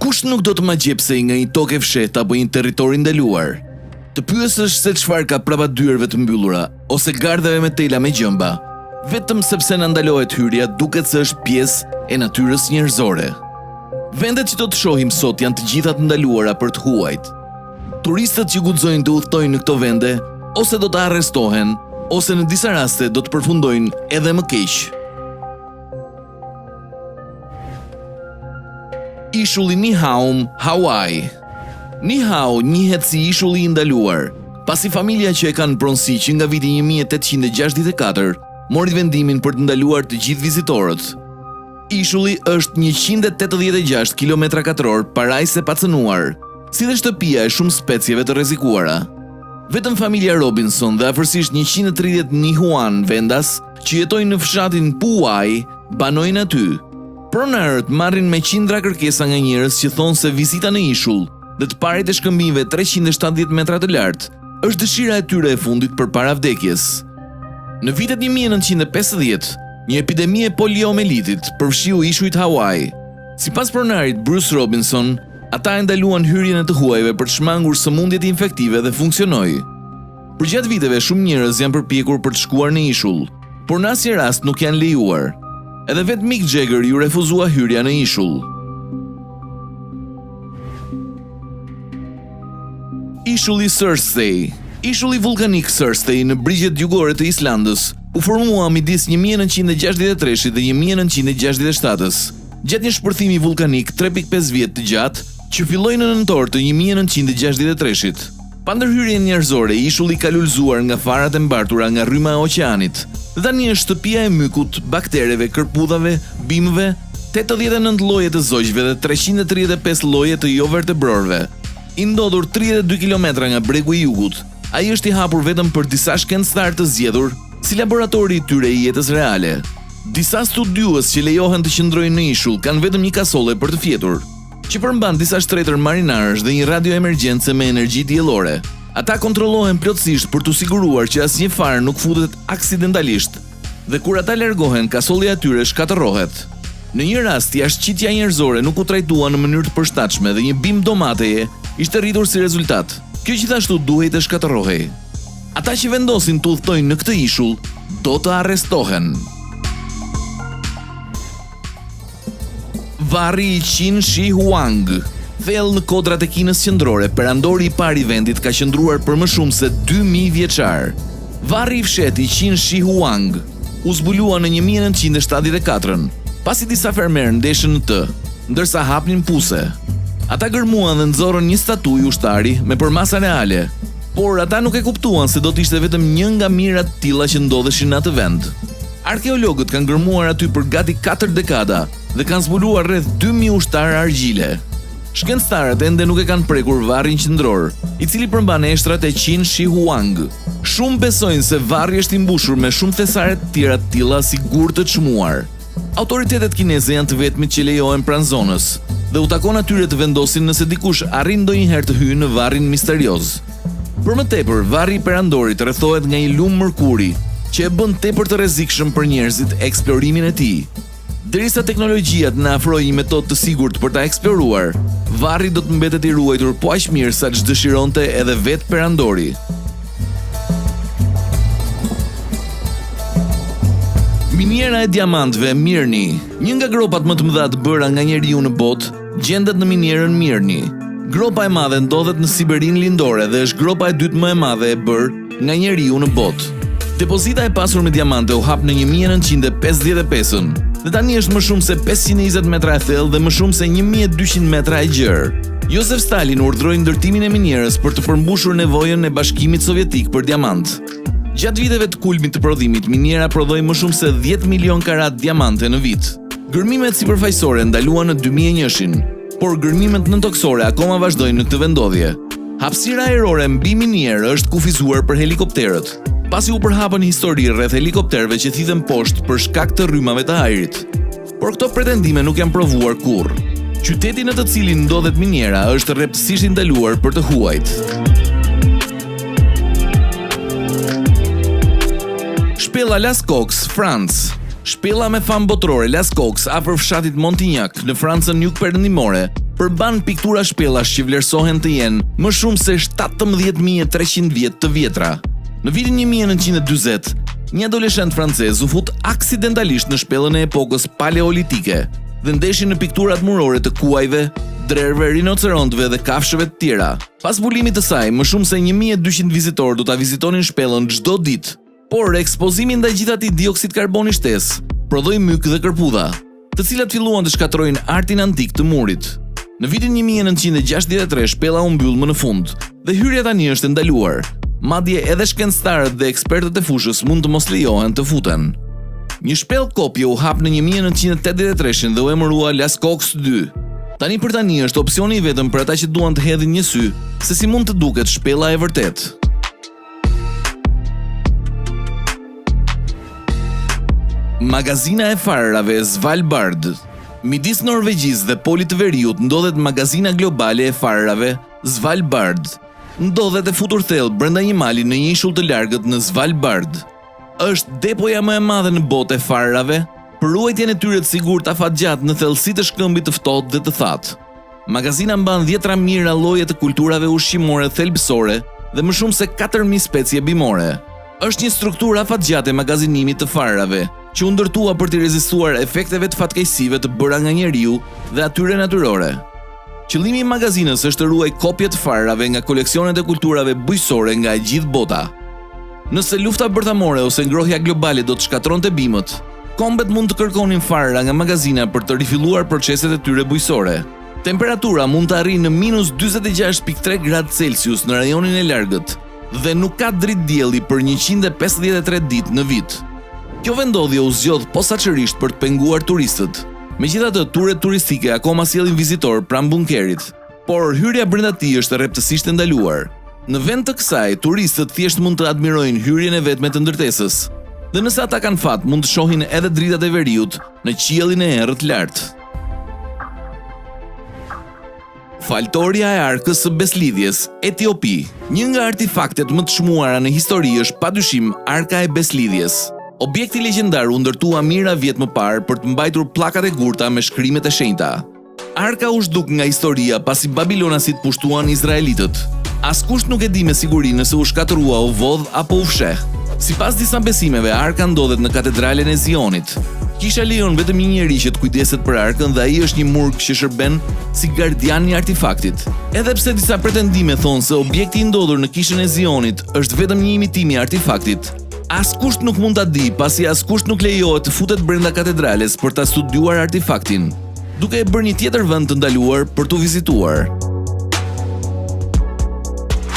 Kush nuk do të ma gjepsej nga një tokë e fshehtë apo një territor i ndaluar? Të pyesësh se çfarë ka prapat dyerve të mbyllura ose gardhave me tela me gjëmba, vetëm sepse na ndalohet hyrja duket se është pjesë e natyrës njerëzore. Vendet që do të shohim sot janë të gjitha të ndaluara për të huajt. Turistët që guxojnë të udhtojnë në këto vende ose do të arrestohen, ose në disa raste do të përfundojnë edhe më keq. Ishulli Nihaum, Hawaii. Nihau njihet si ishulli i ndaluar, pasi familja që e kanë pronësi që nga viti 1864 mori vendimin për të ndaluar të gjithë vizitorët. Ishulli është 186 km2 parajse pa cënuar, si dhe shtëpia e shumë specieve të rrezikuara. Vetëm familja Robinson dhe afërsisht 130 Nihuan vendas që jetojnë në fshatin Puai banojnë aty. Pronarët marrin me qindra kërkesa nga njerëz që thonë se vizita në ishull dhe të parit e shkëmbimeve 370 metra të lartë është dëshira e tyre e fundit përpara vdekjes. Në vitet 1950, një epidemi e poliomelitit përfshiu ishujt Hawaii. Sipas pronarit Bruce Robinson, ata e ndaluan hyrjen e të huajve për të shmangur sëmundjet infektive dhe funksionoi. Përgjatë viteve shumë njerëz janë përpjekur për të shkuar në ishull, por në asnjë rast nuk janë lejuar. Edhe vetë Mick Jagger ju refuzua hyrja në ishull. Ishulli Thursday. Ishulli vulkanik Thursday në brigjet jugore të Islandës u formua midis 1963 dhe 1967 gjatë një shpërthimi vulkanik 3.5 vjet të gjatë që filloi në nëntor të 1963. Pa ndërhyrjen njerëzore, ishulli ka lulëzuar nga farat e mbartura nga rryma e oqeanit. Dhe tani është shtëpia e mykut, baktereve, kërpudhave, bimëve, 89 lloje të zogjve dhe 335 lloje të jo vertebrorëve. I ndodhur 32 km nga bregu i jugut, ai është i hapur vetëm për disa shkencëtar të zgjedhur si laboratori i tyre i jetës reale. Disa studiues që lejohen të qëndrojnë në ishull kanë vetëm një kasolle për të fjetur, që përmban disa shtretër marinarësh dhe një radio emergjence me energji diellore. Ata kontrollohen plotësisht për të siguruar që asnjë farë nuk futet aksidentalisht, dhe kur ata largohen, kasolla e tyre shkatërrohet. Në një rast, jashtëqitja njerëzore nuk u trajtua në mënyrë të përshtatshme dhe një bim domateje ishte rritur si rezultat. Kjo gjithashtu duhej të shkatërrohej. Ata që vendosin të udhtojnë në këtë ishull do të arrestohen. Varri i Qin Shi Huang. Thellë në kodrat e Kinës qendrore, perandori i parë i vendit ka qëndruar për më shumë se 2000 vjeçar. Varri i fshehtë i Qin Shi Huang u zbulua në 1974, pasi disa fermerë ndeshën në të, ndërsa hapnin puse. Ata gërmuan dhe nxorën një statuj ushtari me përmasa reale, por ata nuk e kuptuan se do të ishte vetëm një nga mirat të tilla që ndodheshin në atë vend. Arkeologët kanë gërmuar aty për gati 4 dekada dhe kanë zbuluar rreth 2000 ushtarë argjile. Shkencëtarët ende nuk e kanë prekur varrin qendror, i cili përmban eshtrat e Qin Shi Huang. Shumë besojnë se varri është i mbushur me shumë thesare të tjera të tilla si gur të çmuar. Autoritetet kineze janë të vetmit që lejohen pranë zonës dhe u takon atyre të vendosin nëse dikush arrin ndonjëherë të hyjë në varrin misterioz. Për më tepër, varri i perandorit rrethohet nga një lum mërkuri, që e bën tepër të rrezikshëm për njerëzit eksplorimin e tij. Derisa teknologjia të na afrojë një metodë të sigurt për ta eksploruar, varri do të mbetet i ruajtur po aq mirë sa ç'dëshironte edhe vetë perandori. Miniera e diamantëve Mirni. Një nga gropat më të mëdha të bëra nga njeriu në botë gjendet në minierën Mirni. Gropa e madhe ndodhet në Siberinë lindore dhe është gropa e dytë më e madhe e bërë nga njeriu në botë. Depozita e pasur me diamante u hap në 1955-ën dhe tani është më shumë se 520 metra e thellë dhe më shumë se 1200 metra e gjerë. Josef Stalin urdhëroi ndërtimin e minierës për të përmbushur nevojën e Bashkimit Sovjetik për diamant. Gjatë viteve të kulmit të prodhimit, miniera prodhoi më shumë se 10 milion karat diamante në vit. Gërmimet sipërfaqësore ndaluan në 2001-shin, por gërmimet nëntoksore akoma vazhdojnë në këtë vendodhje. Hapësira ajrore mbi minierë është kufizuar për helikopterët, pasi u përhapën histori rreth helikopterëve që thithen poshtë për shkak të rrymave të ajrit. Por këto pretendime nuk janë provuar kurrë. Qyteti në të cilin ndodhet miniera është rreptësisht i ndaluar për të huajt. Shpella Las Coques, Francë. Shpella me famë botërore Las Coques afër fshatit Montignac në Francën jugperëndimore përban piktura shpellash që vlerësohen të jenë më shumë se 17.300 vjet të vjetra. Në vitin 1940, një adoleshent francez u fut aksidentalisht në shpellën e epokës paleolitike dhe ndeshi në pikturat murore të kuajve, drerve, rinocerontëve dhe kafshëve të tjera. Pas zbulimit të saj, më shumë se 1200 vizitorë do ta vizitonin shpellën çdo ditë, por ekspozimi ndaj gjithë atij dioksid karboni shtesë prodhoi myk dhe kërpudha, të cilat filluan të shkatërrojnë artin antik të murit. Në vitin 1963 shpella u mbyll më në fund dhe hyrja tani është ndaluar. Madje edhe shkencëtarët dhe ekspertët e fushës mund të mos lejohen të futen. Një shpellë kopje u hap në 1983 dhe u emërua Lascaux 2. Tani për tani është opsioni i vetëm për ata që duan të hedhin një sy se si mund të duket shpella e vërtet. Magazina e farërave Svalbard. Midis Norvegjisë dhe Polit të Veriut ndodhet Magazina Globale e Farërave Svalbard. Ndodhet e futur thellë brenda një mali në një ishull të largët në Svalbard. Është depoja më e madhe në botë e farërave, për ruajtjen e tyre të sigurt afatgjat në thellësi të shkëmbit të ftohtë dhe të thatë. Magazina mban 10 mijëra lloje të kulturave ushqimore thelbësore dhe më shumë se 4000 specie bimore. Është një strukturë afatgjate e magazinimit të farërave, që u ndërtua për të rezistuar efekteve të fatkeqësive të bëra nga njeriu dhe atyre natyrore. Qëllimi i magazinës është të ruaj kopje të farërave nga koleksionet e kulturave bujqësore nga e gjithë bota. Nëse lufta bërthamore ose ngrohja globale do të shkatronte bimët, kombet mund të kërkonin farëra nga magazina për të rifilluar proceset e tyre bujqësore. Temperatura mund të arrijë në -46.3 gradë Celsius në rajonin e largët dhe nuk ka dritë dielli për 153 ditë në vit. Kjo vendodhje u zgjodh posaçërisht për të penguar turistët. Megjithatë, turet turistike akoma sjellin vizitor pranë bunkerit, por hyrja brenda tij është rreptësisht e ndaluar. Në vend të kësaj, turistët thjesht mund të admirojnë hyrjen e vetme të ndërtesës. Dhe nëse ata kanë fat, mund të shohin edhe dritat e veriut në qiellin e errët lart. Faltoria e Arkës së Beslidhjes, Etiopi. Një nga artefaktet më të çmuara në histori është padyshim Arka e Beslidhjes. Objekti legjendar u ndërtua mijëra vjet më parë për të mbajtur pllakat e gurta me shkrimet e shenjta. Arka u zhduk nga historia pasi babilonasit pushtuan izraelitët. Askush nuk e di me siguri nëse u shkatërrua, u vodh apo u fsheh. Sipas disa besimeve, Arka ndodhet në katedralen e Zionit. Kisha lejon vetëm një njeri që të kujdeset për Arkën dhe ai është një murg që shërben si gardian i artefaktit. Edhe pse disa pretendime thonë se objekti i ndodhur në kishën e Zionit është vetëm një imitim i artefaktit, askush nuk mund ta di pasi askush nuk lejohet të futet brenda katedrales për ta studiuar artefaktin, duke e bërë një tjetër vend të ndaluar për t'u vizituar.